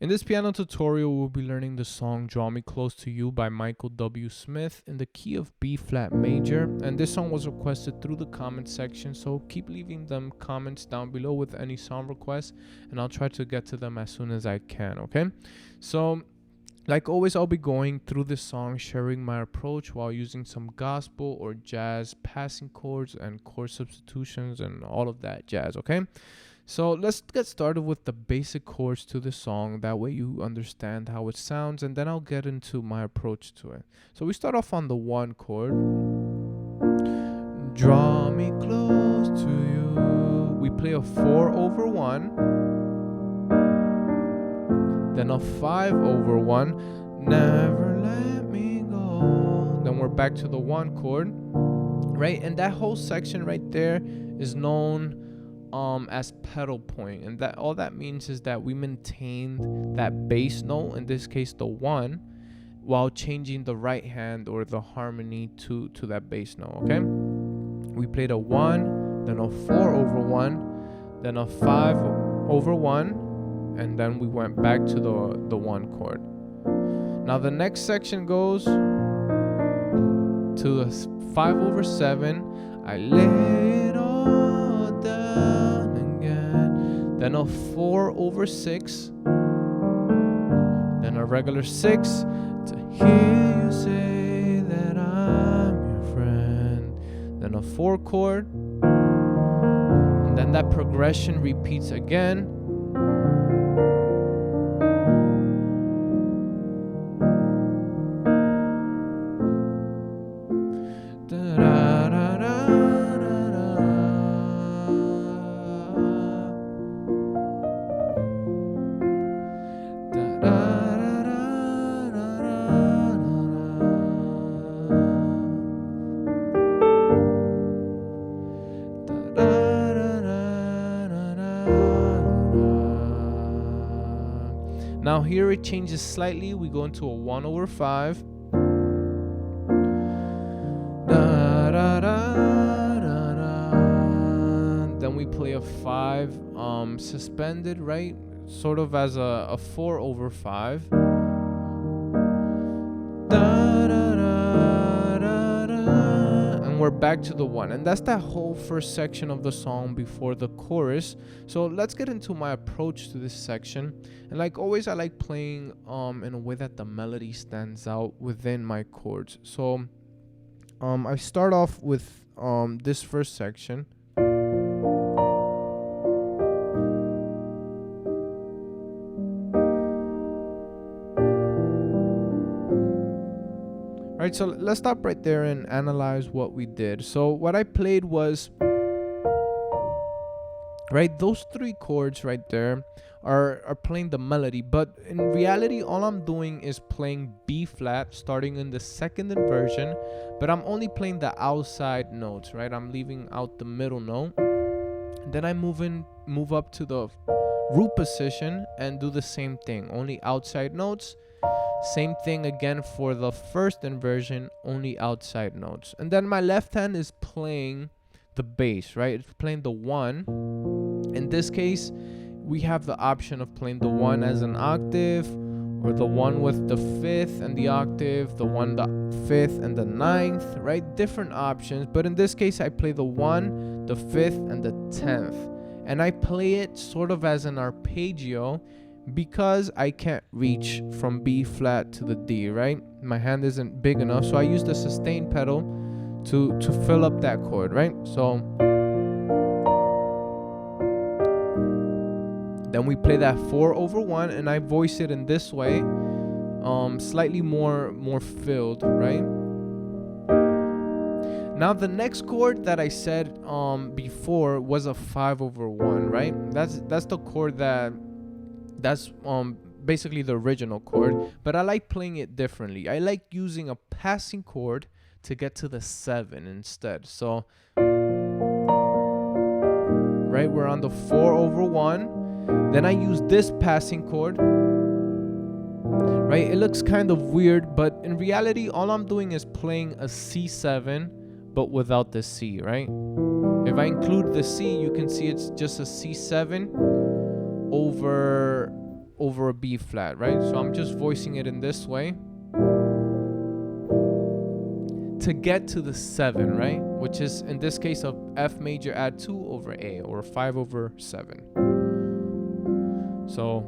In this piano tutorial, we'll be learning the song Draw Me Close to You by Michael W. Smith in the key of B flat major. And this song was requested through the comment section, so keep leaving them comments down below with any song requests, and I'll try to get to them as soon as I can, okay? So, like always, I'll be going through this song, sharing my approach while using some gospel or jazz passing chords and chord substitutions and all of that jazz, okay? So let's get started with the basic chords to the song. That way you understand how it sounds, and then I'll get into my approach to it. So we start off on the 1 chord. Draw me close to you. We play a 4/1. Then a 5/1. Never let me go. Then we're back to the 1 chord. Right? And that whole section right there is known as pedal point, and that all that means is that we maintained that bass note, in this case the 1, while changing the right hand or the harmony to that bass note, okay? We played a 1, then a 4/1, then a 5/1, and then we went back to the 1 chord. Now the next section goes to the 5/7. I lay it all down again. Then a 4/6. Then a regular 6 to hear you say that I'm your friend. Then a 4 chord. And then that progression repeats again. Now here it changes slightly. We go into a 1/5. Then we play a 5 suspended, right? Sort of as a 4/5. And we're back to the 1, and that's that whole first section of the song before the chorus. So let's get into my approach to this section. And like always, I like playing in a way that the melody stands out within my chords. So I start off with this first section. Right, so let's stop right there and analyze what we did. So what I played was, right, those 3 chords right there are playing the melody, but in reality all I'm doing is playing B flat starting in the 2nd inversion, but I'm only playing the outside notes, right? I'm leaving out the middle note. Then I move up to the root position and do the same thing, only outside notes. Same thing again for the 1st inversion, only outside notes. And then my left hand is playing the bass, right? It's playing the 1. In this case, we have the option of playing the 1 as an octave, or the 1 with the 5th and the octave, the 1, the 5th and the 9th, right? Different options. But in this case, I play the 1, the 5th, and the 10th. And I play it sort of as an arpeggio, because I can't reach from B flat to the D, right? My hand isn't big enough, so I use the sustain pedal to fill up that chord, right? So then we play that 4/1, and I voice it in this way, slightly more filled, right? Now the next chord that I said before was a 5/1, right? That's the chord that's basically the original chord, but I like playing it differently. I like using a passing chord to get to the 7 instead. So right, we're on the 4/1. Then I use this passing chord. Right, it looks kind of weird, but in reality all I'm doing is playing a C7 but without the C, right? If I include the C, you can see it's just a C7 over over a B flat, right? So I'm just voicing it in this way to get to the 7, right? Which is in this case of F major add 2 over A, or 5 over 7. So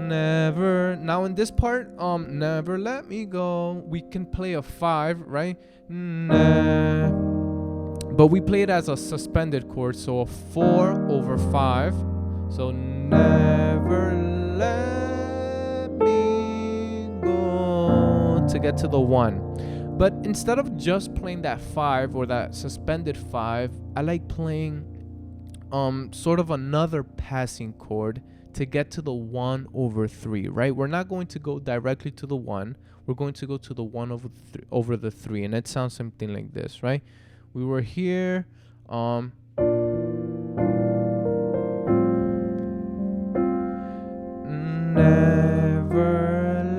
never. Now in this part, never let me go, we can play a 5, right? But we play it as a suspended chord, so a 4 over 5. So never let me go to get to the 1. But instead of just playing that 5 or that suspended 5, I like playing sort of another passing chord to get to the 1 over 3, right? We're not going to go directly to the 1. We're going to go to the 1 over the 3, and it sounds something like this, right? We were here, never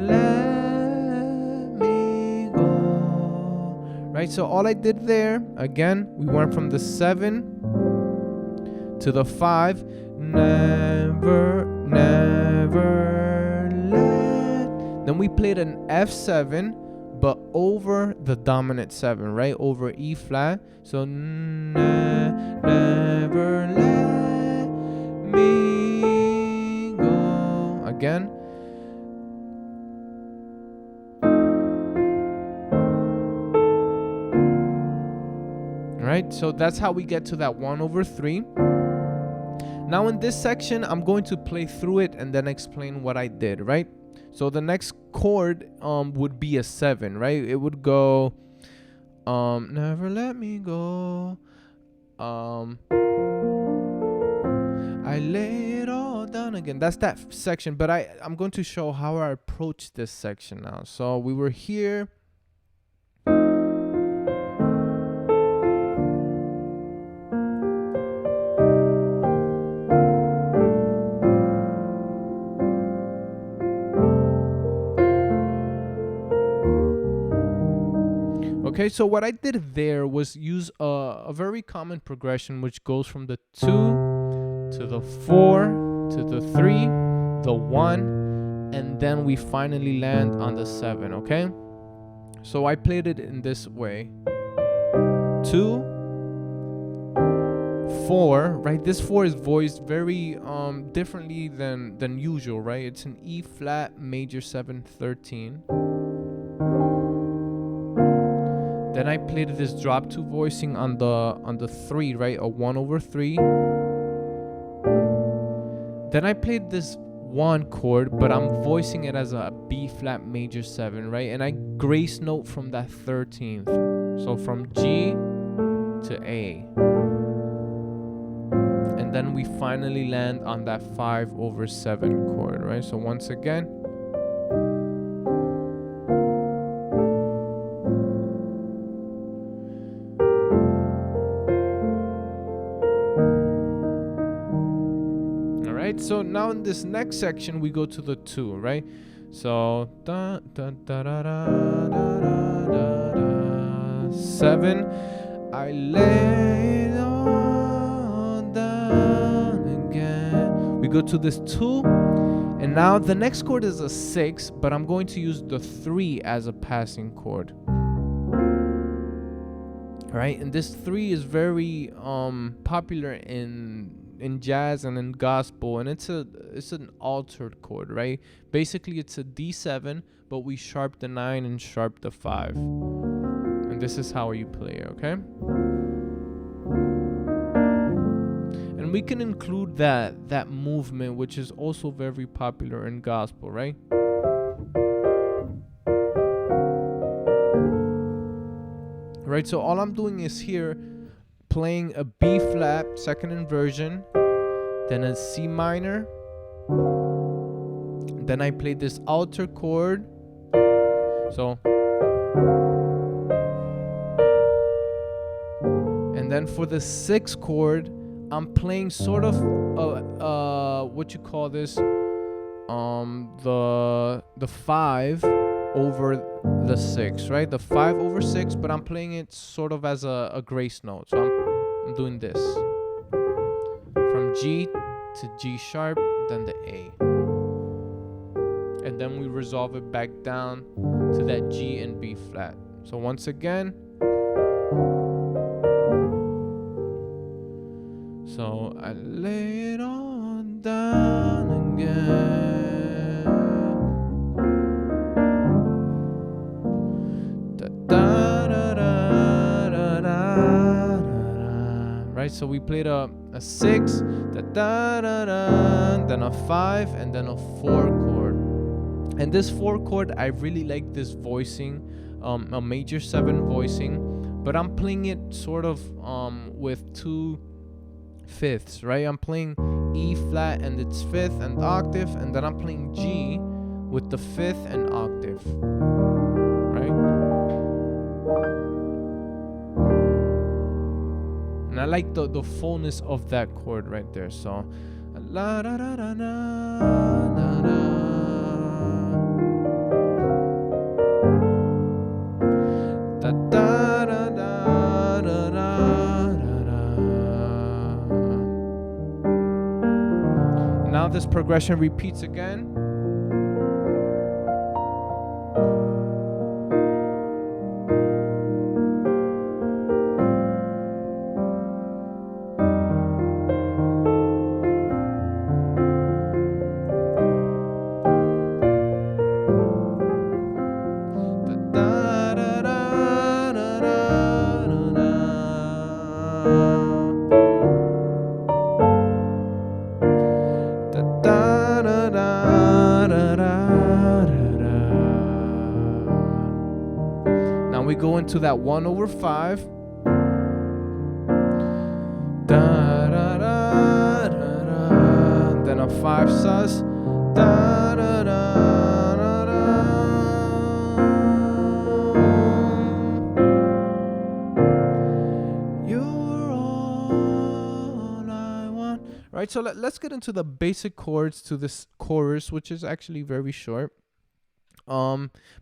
let me go, right? So all I did there, again, we went from the 7 to the 5, never let. Then we played an F7, but over the dominant 7, right? Over E flat. So never let me go. Again. Right? So that's how we get to that 1 over 3. Now in this section, I'm going to play through it and then explain what I did, right? So the next chord would be a 7, right? It would go never let me go. I lay it all down again. That's that section, but I'm going to show how I approach this section now. So we were here. Okay, so what I did there was use a very common progression, which goes from the 2 to the 4 to the 3, the 1, and then we finally land on the 7, okay? So I played it in this way. 2, 4, right? This 4 is voiced very differently than usual, right? It's an E flat major 7 13. Then I played this drop 2 voicing on the 3, right? A 1 over 3. Then I played this 1 chord, but I'm voicing it as a B flat major 7, right? And I grace note from that 13th. So from G to A. And then we finally land on that 5 over 7 chord, right? So once again. So now in this next section we go to the 2, right? So da, da, da, da, da, da, da, da, 7. I lay it all down again. We go to this 2, and now the next chord is a 6, but I'm going to use the 3 as a passing chord. Right? And this 3 is very popular in jazz and in gospel, and it's an altered chord, right? Basically it's a D7, but we sharp the 9 and sharp the 5, and this is how you play it, okay? And we can include that movement, which is also very popular in gospel, right? Right, so all I'm doing is here playing a B flat second inversion, then a C minor, then I play this alter chord, so, and then for the 6th chord I'm playing sort of what you call this, the 5, over the 6, right? The 5 over 6, but I'm playing it sort of as a grace note. So I'm doing this from G to G sharp, then the A. And then we resolve it back down to that G and B flat. So once again, so I lay it on down again. Da, da, da, da, da, da, da. Right, so we played a 6, da, da, da, da, then a 5, and then a 4 chord. And this 4 chord, I really like this voicing, a major 7 voicing, but I'm playing it sort of with 2 fifths, right? I'm playing E flat and its 5th and octave, and then I'm playing G with the 5th and octave, right? And I like the fullness of that chord right there. So la da da da da da da. Da, da, da, da, da, da, da. Now this progression repeats again. We go into that 1 over 5. Da, da, da, da, da. Then a 5 sus. Da, da, da, da, da. You're all I want. Right, so let's get into the basic chords to this chorus, which is actually very short.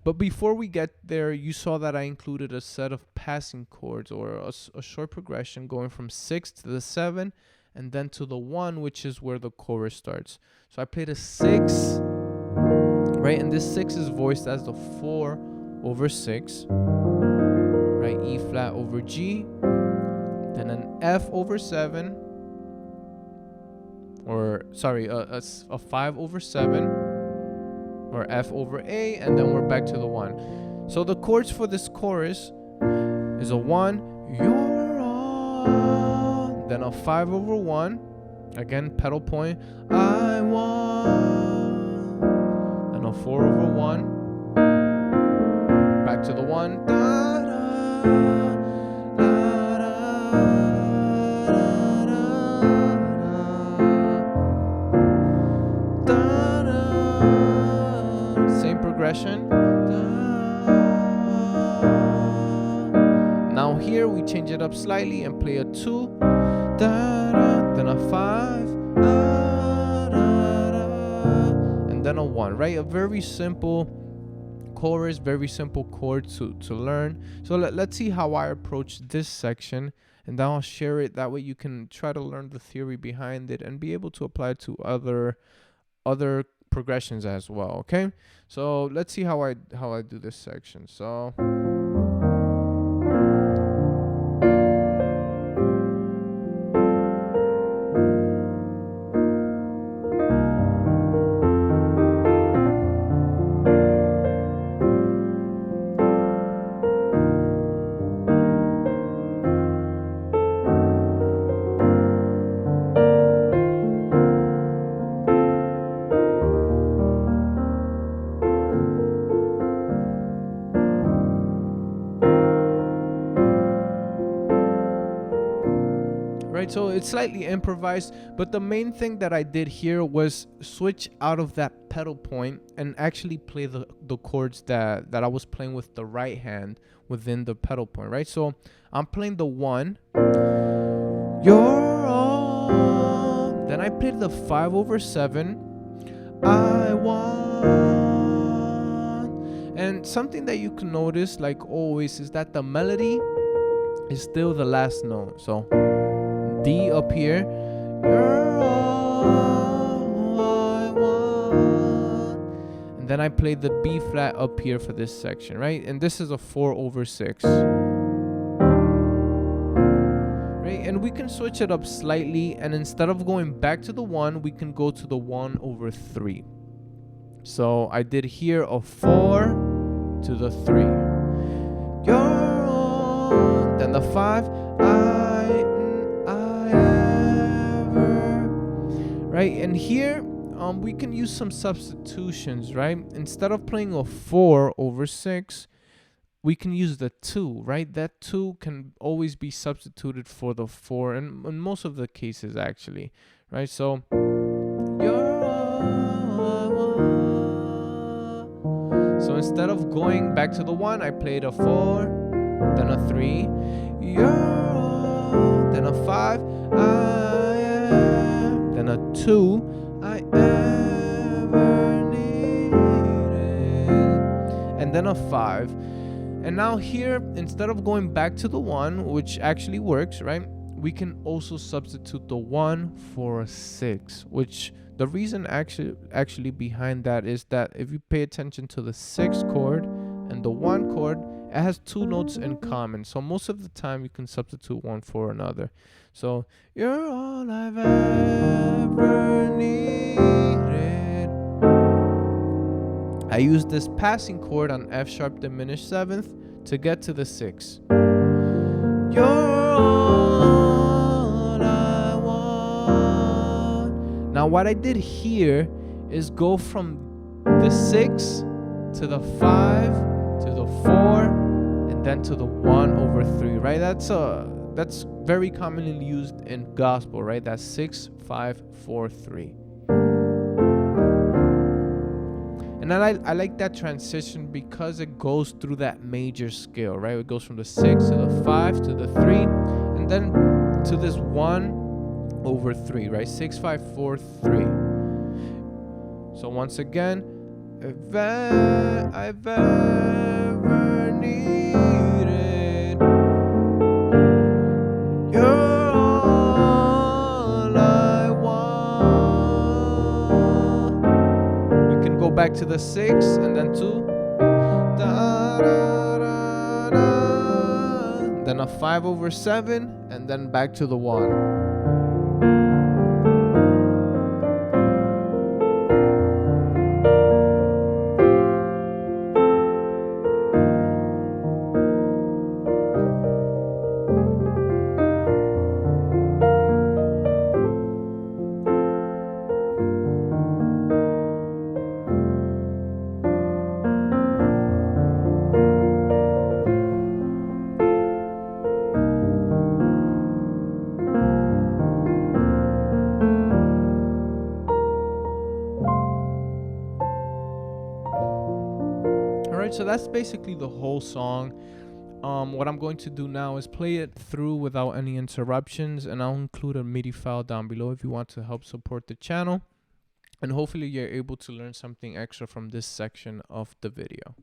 But before we get there, you saw that I included a set of passing chords, or a short progression going from 6 to the 7 and then to the 1, which is where the chorus starts. So I played a 6, right? And this 6 is voiced as the 4 over 6, right? E flat over G, then an F over 7, or sorry, a 5 over 7, or F over A, and then we're back to the 1. So the chords for this chorus is a 1, you're all, then a 5 over 1, again pedal point, I want, then a 4 over 1, back to the 1, da, da, da, da, da, da. Same progression. Now here we change it up slightly and play a 2, then a 5, and then a 1, right? A very simple chorus, very simple chord to learn. So let's see how I approach this section, and then I'll share it. That way you can try to learn the theory behind it and be able to apply it to other progressions as well. Okay, so let's see how I do this section. So so it's slightly improvised, but the main thing that I did here was switch out of that pedal point and actually play the chords that I was playing with the right hand within the pedal point, right? So I'm playing the 1, you're all, then I played the 5 over 7, I want, And something that you can notice, like always, is that the melody is still the last note. So D up here, you're all I want. And then I play the B flat up here for this section, right? And this is a 4/6. Right? And we can switch it up slightly, and instead of going back to the 1, we can go to the 1/3. So I did here a 4 to the 3. You're on, then the 5, I ever. Right? And here we can use some substitutions, right? Instead of playing a 4/6, we can use the 2, right? That 2 can always be substituted for the 4 in most of the cases, actually, right? So you're all I want. So instead of going back to the 1, I played a 4, then a 3, you're all, then a 5, I am, then a 2, I ever needed, and then a 5. And now here, instead of going back to the 1, which actually works, right? We can also substitute the 1 for a 6, which the reason actually behind that is that if you pay attention to the 6 chord and the 1 chord, it has 2 notes in common. So most of the time you can substitute one for another. So you're all I've ever needed. I use this passing chord on F sharp diminished 7th to get to the 6. You're all I want. Now what I did here is go from the 6 to the 5 to the 4 and then to the 1/3, right? That's very commonly used in gospel, right? That's 6, 5, 4, 3. And I like that transition because it goes through that major scale, right? It goes from the 6 to the 5 to the 3 and then to this 1/3, right? 6, 5, 4, 3. So once again, if I've ever needed, you're all I want. We can go back to the 6 and then 2, da, da, da, da. Then a 5/7 and then back to the 1. So that's basically the whole song. What I'm going to do now is play it through without any interruptions, and I'll include a MIDI file down below if you want to help support the channel, and hopefully you're able to learn something extra from this section of the video.